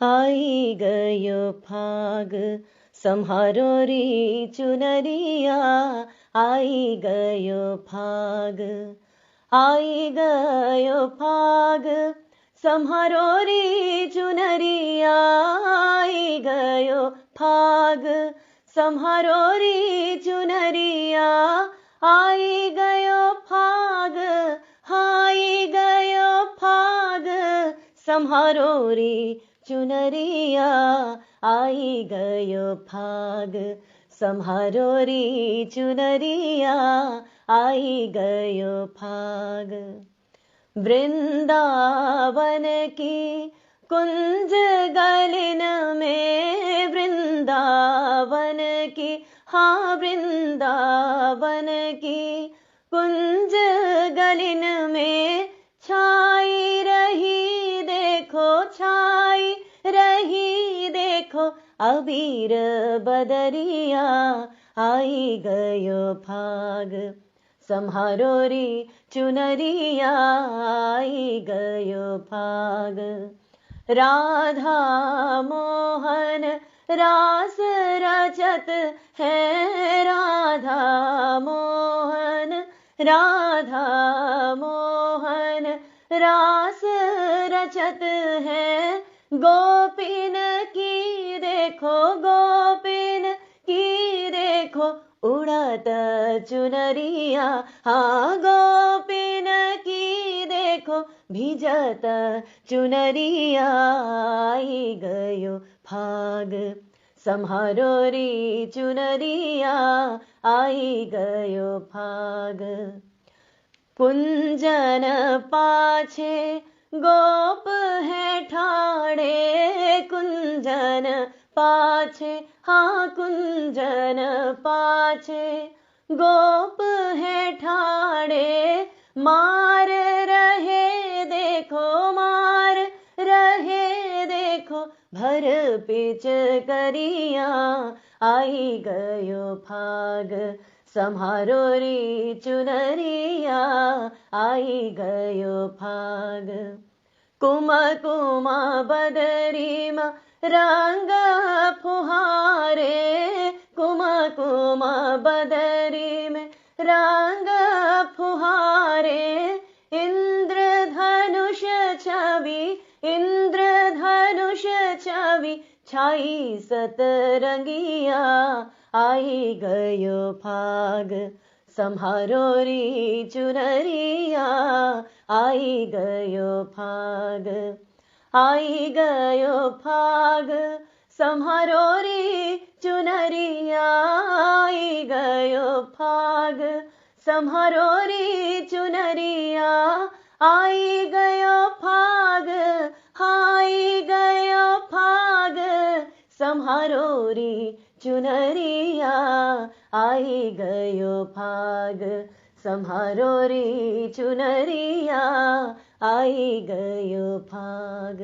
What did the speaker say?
आई गयो फाग सम्हारो री चुनरिया, आई गयो फाग, आई गयो फाग सम्हारो री चुनरिया, आई गयो फाग सम्हारो री चुनरिया, आई गयो फाग, आई गयो फाग सम्हारो री चुनरिया, आई गयो फाग सम्हारो री चुनरिया, आई गयो फाग। वृंदावन की कुंज गलिन में, वृंदावन की, हाँ वृंदावन की कुंज गलिन में छाई रही देखो, छाई रही देखो अबीर बदरिया, आई गयो फाग सम्हारो री चुनरिया, आई गयो फाग। राधा मोहन रास रचत है, राधा मोहन, राधा मोहन रास रचत है, गोपिन की देखो, गोपिन की देखो उड़त चुनरिया, हाँ गोपिन की देखो भिजत चुनरिया, आई गयो फाग सम्हारो री चुनरिया, आई गयो फाग। कुंजन पाछे गोप है ठाणे, कुंजन पाछे, हाँ कुंजन पाछे गोप है ठाणे, मार रहे देखो, मार रहे देखो भर पिच करिया, आई गयो फाग सम्हारो री चुनरिया, आई गयो फाग। कुमा कुमा बदरी मा रंग फुहारे, कुमा कुमा बदरी में रंग फुहारे, इंद्रधनुष छवि, इंद्रधनुष छवि छाई सतरंगिया, आई गयो फाग सम्हारो री चुनरिया, आई गयो फाग, आई गयो फाग सम्हारो री चुनरिया, आई गयो फाग सम्हारो री चुनरिया, आई गयो फाग, आई गयो फाग सम्हारो री चुनरिया, आई गयो फाग सम्हारो री चुनरिया, आई गयो फाग।